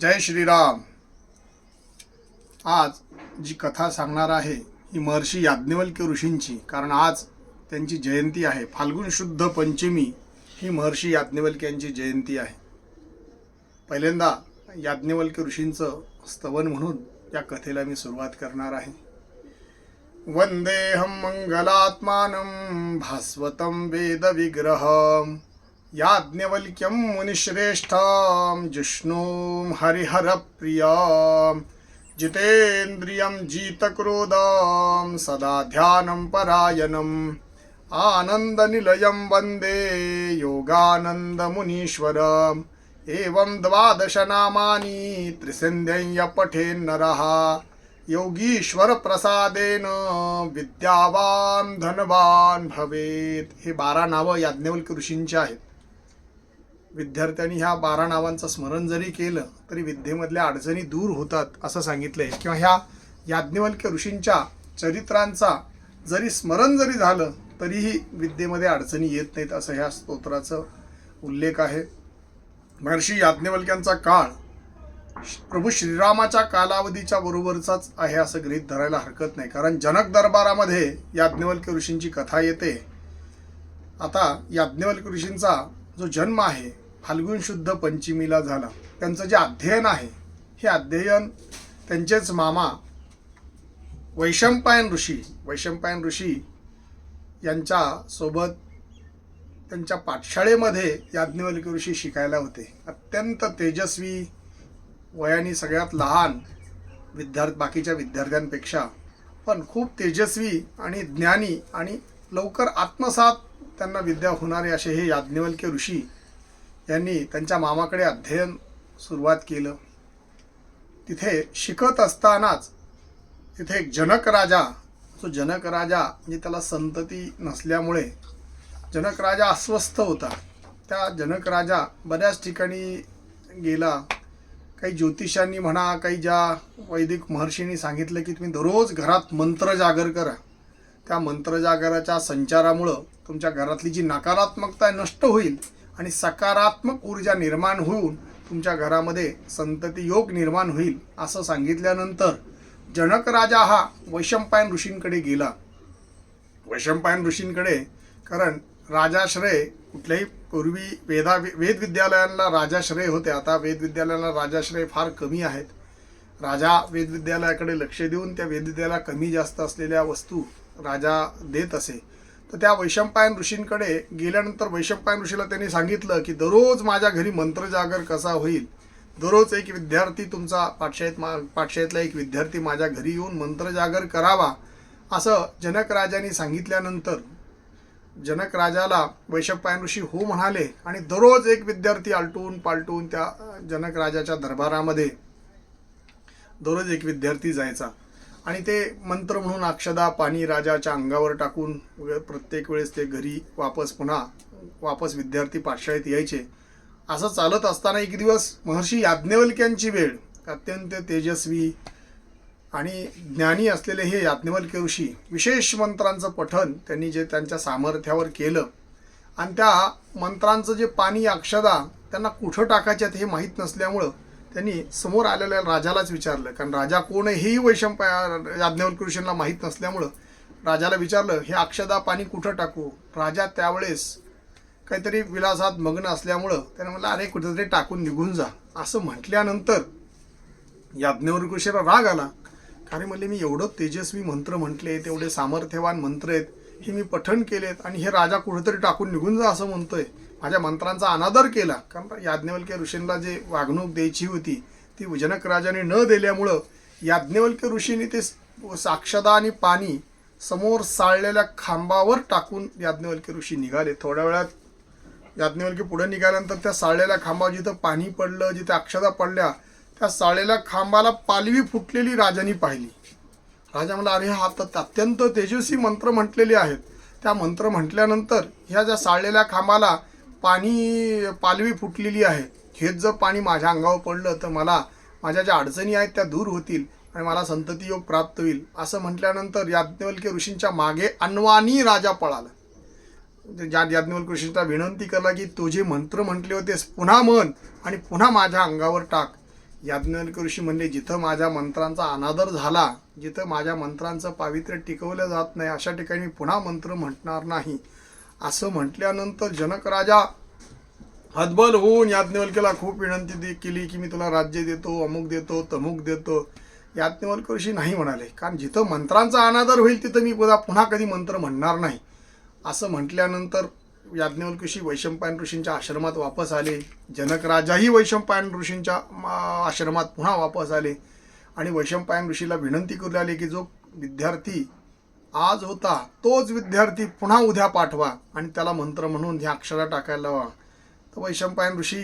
जय श्रीराम। आज जी कथा सांगणार आहे ही महर्षी याज्ञवल्क्य ऋषींची, कारण आज त्यांची जयंती आहे। फाल्गुन शुद्ध पंचमी ही महर्षी याज्ञवल्क्यांची जयंती आहे। पहिल्यांदा याज्ञवल्क्य ऋषींचं स्तवन म्हणून या कथेला मी सुरुवात करणार आहे। वंदेहं मंगलात्मानं भास्वतं वेद विग्रहं याज्ञवल्क्यं मुनिश्रेष्ठं जिष्णुं हरिहरप्रियं जितेन्द्रियं जितक्रोधं सदा ध्यानं परायणम् आनन्दनिलयं वन्दे योगानन्दमुनीश्वरम् एवं 12 नामानि त्रिसन्ध्यं पठेन् नरः योगीश्वर प्रसादेन विद्यावान धनवान भवेत। हे 12 नावं याज्ञवल्क्य ऋषींची आहेत। विद्यार्थ्यांनी ह्या 12 नावांचं स्मरण जरी केलं तरी विद्येमधल्या अडचणी दूर होतात असं सांगितलंय, किंवा ह्या याज्ञवल्क्य ऋषींच्या चरित्रांचा जरी स्मरण जरी झालं तरीही विद्येमध्ये अडचणी येत नाहीत असं ह्या स्तोत्राचा उल्लेख आहे। महर्षी याज्ञवल्क्यांचा काळ प्रभू श्रीरामाच्या कालावधीच्या बरोबरचाच आहे असं गृहीत धरायला हरकत नाही, कारण जनक दरबारामध्ये याज्ञवल्क्य ऋषींची कथा येते। आता याज्ञवल्क्य ऋषींचा जो जन्म आहे फाल्गुन शुद्ध पंचमीला झाला। त्यांचं जे अध्ययन आहे हे अध्ययन त्यांचेच मामा वैशंपायन ऋषी यांच्या सोबत त्यांच्या पाठशाळेमध्ये याज्ञवल्क्य ऋषी शिकायला होते। अत्यंत तेजस्वी, वयाने सगळ्यात लहान बाकीच्या विद्यार्थ्यांपेक्षा पण खूप तेजस्वी आणि ज्ञानी आणि लवकर आत्मसात त्यांना विद्या होणारे असे हे याज्ञवल्क्य ऋषी यांनी त्यांच्या मामाकडे अध्ययन सुरुवात केलं। तिथे शिकत असतानाच तिथे एक जनक राजा म्हणजे त्याला संतती नसल्यामुळे जनक राजा अस्वस्थ होता। त्या जनक राजा बऱ्याच ठिकाणी गेला। काही ज्योतिषांनी म्हणा, काही ज्या वैदिक महर्षींनी सांगितलं की तुम्ही दररोज घरात मंत्र जागर करा। त्या मंत्र जागराच्या संचारामुळं तुमच्या घरातली जी नकारात्मकता नष्ट होईल आणि सकारात्मक ऊर्जा निर्माण होऊन तुमच्या घरामध्ये संतती योग निर्माण होईल असं सांगितल्यानंतर जनक राजा हा वैशंपायन ऋषींकडे गेला। वैशंपायन ऋषींकडे, कारण राजाश्रय कुठल्याही पूर्वी वेद विद्यालयांना राजाश्रय होते, आता वेद विद्यालयाला राजाश्रय फार कमी आहेत। राजा वेद विद्यालयाकडे लक्ष देऊन त्या वेद विद्यालयाला कमी जास्त असलेल्या वस्तू राजा देत असे। तर त्या वैशंपायन ऋषींकडे गेल्यानंतर वैशंपायन ऋषीला त्यांनी सांगितलं की दररोज माझ्या घरी मंत्र जागर कसा होईल, दररोज एक विद्यार्थी तुमचा पाठशाळेतला एक विद्यार्थी माझ्या घरी येऊन मंत्र जागर करावा असं जनक राजांनी सांगितल्यानंतर जनक राजाला वैशंपायन ऋषी हो म्हणाले आणि दररोज एक विद्यार्थी आलटून पालटून त्या जनक राजाच्या दरबारामध्ये दररोज एक विद्यार्थी जायचा आणि ते मंत्र म्हणून अक्षदा पाणी राजाच्या अंगावर टाकून प्रत्येक वेळेस ते घरी वापस विद्यार्थी पाठशाळेत यायचे। असं चालत असताना एक दिवस महर्षी याज्ञवल्क्यांची वेळ, अत्यंत तेजस्वी आणि ज्ञानी असलेले हे याज्ञवल्क्य ऋषी विशेष मंत्रांचं पठण त्यांनी जे त्यांच्या सामर्थ्यावर केलं आणि त्या मंत्रांचं जे पाणी अक्षदा त्यांना कुठं टाकायच्यात हे माहीत नसल्यामुळं त्यांनी समोर आलेल्या राजालाच विचारलं, कारण राजा कोण आहे हेही याज्ञवल्क्य ऋषींना माहीत नसल्यामुळं राजाला विचारलं हे अक्षदा पाणी कुठं टाकू। राजा त्यावेळेस काहीतरी विलासात मग्न असल्यामुळं त्याने म्हटलं अरे कुठेतरी टाकून निघून जा असं म्हटल्यानंतर याज्ञवल्क्य ऋषीला राग आला, कारण म्हणले मी एवढं तेजस्वी मंत्र म्हटले, तेवढे सामर्थ्यवान मंत्र आहेत, हे मी पठण केलेत आणि हे राजा कुठेतरी टाकून निघून जा असं म्हणतोय। माझ्या मंत्रांचा अनादर केला, कारण याज्ञवल्क्य ऋषींना जे वागणूक द्यायची होती ती जनक राजाने न दिल्यामुळं याज्ञवल्क्य ऋषींनी ते अक्षदा आणि पाणी समोर साळलेल्या खांबावर टाकून याज्ञवल्क्य ऋषी निघाले। थोड्या वेळात याज्ञवल्क्य पुढे निघाल्यानंतर त्या साळलेल्या खांबावर जिथं पाणी पडलं, जिथे अक्षदा पडल्या, त्या साळलेल्या खांबाला पालवी फुटलेली राजांनी पाहिली। राजा म्हणला अरे हा अत्यंत तेजस्वी मंत्र म्हटलेले आहेत। त्या मंत्र म्हटल्यानंतर ह्या ज्या साळलेल्या खांबाला पालवी फुटलेली आहे, हेच जर पाणी माझ्या अंगावर पडलं तर मला माझ्या ज्या अडचणी आहेत त्या दूर होतील आणि मला संतती योग प्राप्त होईल असं म्हटल्यानंतर याज्ञवल्क्य ऋषींच्या मागे अन्वानी राजा पळाला। ज्या याज्ञवल्क्य ऋषींना विनंती केला की तो जे मंत्र म्हटले होते पुन्हा म्हण आणि पुन्हा माझ्या अंगावर टाक। याज्ञवल्क्य ऋषी म्हणले, जिथं माझ्या मंत्रांचा अनादर झाला, जिथं माझ्या मंत्रांचं पावित्र्य टिकवलं जात नाही, अशा ठिकाणी पुन्हा मंत्र म्हटणार नाही. असं म्हटल्यानंतर जनक राजा हतबल होऊन याज्ञवल्क्याला खूप विनंती केली की मी तुला राज्य देतो, अमुक देतो, तमुक देतो. याज्ञवल्क्य ऋषी नाही म्हणाले, कारण जिथं मंत्रांचा अनादर होईल तिथं मी पुन्हा कधी मंत्र म्हणणार नाही. असं म्हटल्यानंतर याज्ञवल्क्य ऋषी वैशंपायन ऋषींच्या आश्रमात वापस आले. जनक राजाही वैशंपायन ऋषींच्या आश्रमात पुन्हा वापस आले आणि वैशंपायन ऋषीला विनंती करू लागले की जो विद्यार्थी आज होता तोच विद्यार्थी पुन्हा उद्या पाठवा आणि त्याला मंत्र म्हणून ह्या अक्षरा टाकायला लावा. तर वैशंपायन ऋषी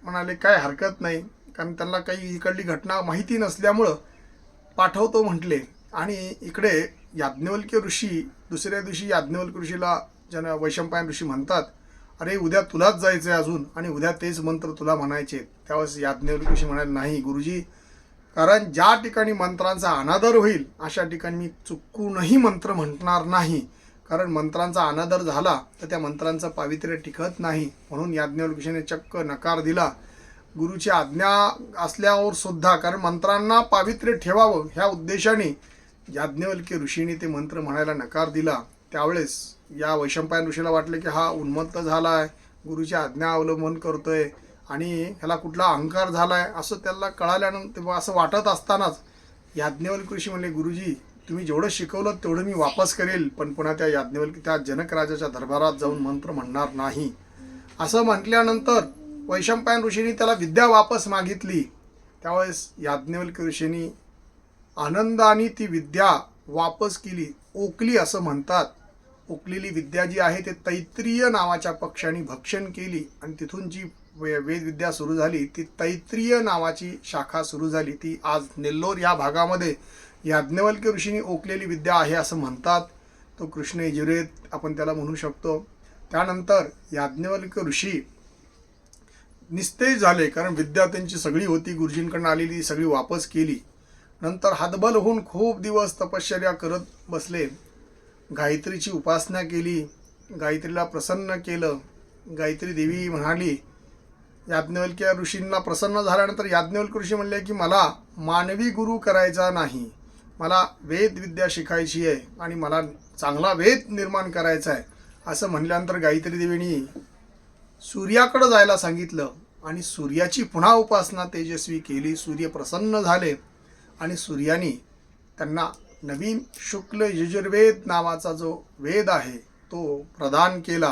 म्हणाले काय हरकत नाही, कारण त्यांना काही इकडली घटना माहिती नसल्यामुळं पाठवतो म्हटले. आणि इकडे याज्ञवल्क्य ऋषी दुसऱ्या दिवशी याज्ञवल्क्य ऋषीला वैशंपायन ऋषी म्हणतात, अरे उद्या तुलाच जायचं आहे अजून आणि उद्या तेच मंत्र तुला म्हणायचे. त्यावेळेस याज्ञवल्क्य ऋषी म्हणाले, नाही गुरुजी, कारण ज्या ठिकाणी मंत्रांचा अनादर होईल अशा ठिकाणी मी चुकूनही मंत्र म्हणणार नाही, कारण मंत्रांचा अनादर झाला तर त्या मंत्रांचं पावित्र्य टिकत नाही. म्हणून याज्ञवल्क्य ऋषीने चक्क नकार दिला. गुरुची आज्ञा असल्यावर सुद्धा, कारण मंत्रांना पावित्र्य ठेवावं ह्या उद्देशाने याज्ञवल्क्य ऋषीने ते मंत्र म्हणायला नकार दिला. त्यावेळेस या वैशंपायन ऋषीला वाटले की हा उन्मत्त झाला आहे, गुरुची आज्ञा अवलंबन करतोय आणि ह्याला कुठला अहंकार झाला आहे असं त्याला कळाल्यानंतर असं वाटत असतानाच याज्ञवल्क्य ऋषी म्हणले, गुरुजी तुम्ही जेवढं शिकवलं तेवढं मी वापस करेल, पण पुन्हा त्या जनक राजाच्या दरबारात जाऊन मंत्र म्हणणार नाही. असं म्हटल्यानंतर वैशंपायन ऋषींनी त्याला विद्या वापस मागितली. त्यावेळेस याज्ञवल्क्य ऋषींनी आनंदाने ती विद्या वापस केली. ओकली असं म्हणतात. ओकलेली विद्या जी आहे ते तैत्रीय नावाच्या पक्षाने भक्षण केली आणि तिथून जी वेदविद्या सुरू झाली ती तैत्रीय नावाची शाखा सुरू झाली. ती आज नेल्लोर या भागामध्ये याज्ञवल्क्य ऋषींनी ओकलेली विद्या आहे असं म्हणतात. तो कृष्ण यजुर्वेद आपण त्याला म्हणू शकतो. त्यानंतर याज्ञवल्क्य ऋषी निस्तेज झाले, कारण विद्या त्यांची सगळी होती गुरुजींकडून आलेली ती सगळी वापस केली. नंतर हतबल होऊन खूप दिवस तपश्चर्या करत बसले. गायत्रीची उपासना केली, गायत्रीला प्रसन्न केलं. गायत्री देवी म्हणाली, याज्ञवल्क्य ऋषींना प्रसन्न झाल्यानंतर याज्ञवल्क्य ऋषी म्हणले की मला मानवी गुरु करायचा नाही, मला वेद विद्या शिकायची आहे आणि मला चांगला वेद निर्माण करायचा आहे. असं म्हणल्यानंतर गायत्री देवीने सूर्याकडे जायला सांगितलं आणि सूर्याची पुन्हा उपासना तेजस्वी केली. सूर्य प्रसन्न झाले आणि सूर्याने त्यांना नवीन शुक्ल यजुर्वेद नावाचा जो वेद आहे तो प्रदान केला.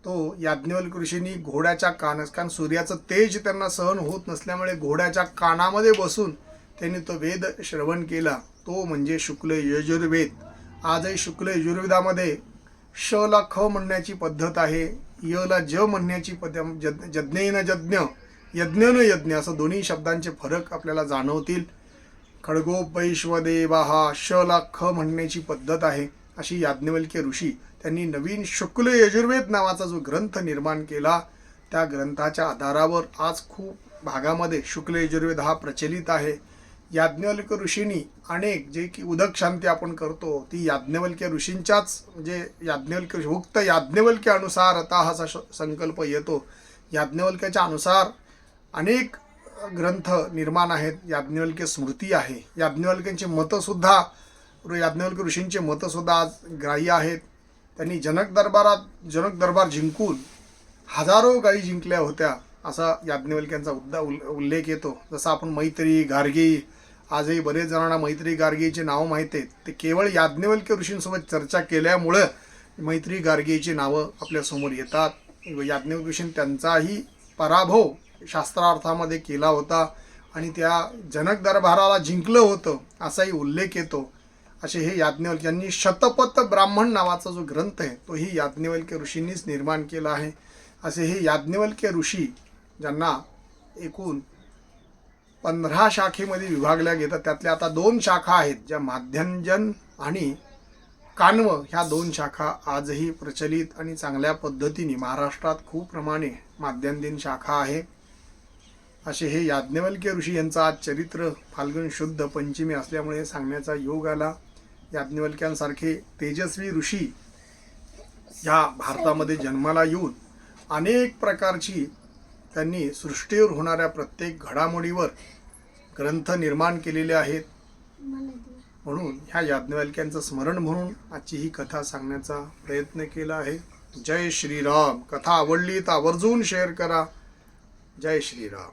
तो याज्ञवल्क्य ऋषींनी घोड्याच्या कारण सूर्याचं तेज त्यांना सहन होत नसल्यामुळे घोड्याच्या कानामध्ये बसून त्यांनी तो वेद श्रवण केला. तो म्हणजे शुक्ल यजुर्वेद. आजही शुक्ल यजुर्वेदामध्ये श ला ख म्हणण्याची पद्धत आहे, य ला ज म्हणण्याची पद्धत, जज्ञेन यज्ञ, यज्ञन यज्ञ असं दोन्ही शब्दांचे फरक आपल्याला जाणवतील. खड्गोपैश्वदेवा श ला ख म्हणण्याची पद्धत आहे. अशी याज्ञवल्क्य ऋषी त्यांनी नवीन शुक्ल यजुर्वेद नावाचा जो ग्रंथ निर्माण केला, त्या ग्रंथाच्या आधारावर आज खूप भागामध्ये शुक्ल यजुर्वेद हा प्रचलित आहे. याज्ञवल्क्य ऋषींनी अनेक जे की उदक शांती आपण करतो ती याज्ञवल्क्य ऋषींच्याच म्हणजे याज्ञवल्क्य उक्त याज्ञवल्क्य अनुसार आता हा संकल्प येतो. याज्ञवल्क्याच्या अनुसार अनेक ग्रंथ निर्माण आहेत. याज्ञवल्क्य स्मृती आहे. याज्ञवल्क्यांची मतंसुद्धा याज्ञवल्क्य ऋषींचे मतंसुद्धा आज ग्राह्य आहेत. त्यांनी जनक दरबार जिंकून हजारो गायी जिंकल्या होत्या असा याज्ञवल्क्यांचा उल्लेख येतो. जसं आपण मैत्री, गार्गी, आजही बरेच जणांना मैत्री गार्गीचे नावं माहीत आहेत. ते केवळ याज्ञवल्क्य ऋषींसोबत चर्चा केल्यामुळं मैत्री गार्गीची नावं आपल्यासमोर येतात. याज्ञवल्क्य ऋषींनी त्यांचाही पराभव शास्त्रार्थामध्ये केला होता आणि त्या जनक दरबाराला जिंकलं होतं असाही उल्लेख येतो. असे हे याज्ञवल्क्य यांनी शतपथ ब्राह्मण नावाचा जो ग्रंथ आहे तोही याज्ञवल्क्य ऋषींनीच निर्माण केला आहे. असे हे याज्ञवल्क्य ऋषी ज्यांना एकूण 15 शाखेमध्ये विभागल्या गेलं. त्यातल्या आता 2 शाखा आहेत, ज्या माध्यंजन आणि कान्व ह्या 2 शाखा आजही प्रचलित आणि चांगल्या पद्धतीने महाराष्ट्रात खूप प्रमाणे माध्यंजन शाखा आहे. असे हे याज्ञवल्क्य ऋषी यांचं आज चरित्र फाल्गुन शुद्ध पंचमी असल्यामुळे सांगण्याचा योग आला. याज्ञवल्क्यांसारखे तेजस्वी ऋषी या भारतामध्ये जन्माला येऊन अनेक प्रकारची त्यांनी सृष्टीवर होणाऱ्या प्रत्येक घडामोडीवर ग्रंथ निर्माण केलेले आहेत. म्हणून ह्या याज्ञवल्क्यांचं स्मरण म्हणून आजची ही कथा सांगण्याचा प्रयत्न केला आहे. जय श्रीराम. कथा आवडली तर आवर्जून शेअर करा. जय श्रीराम.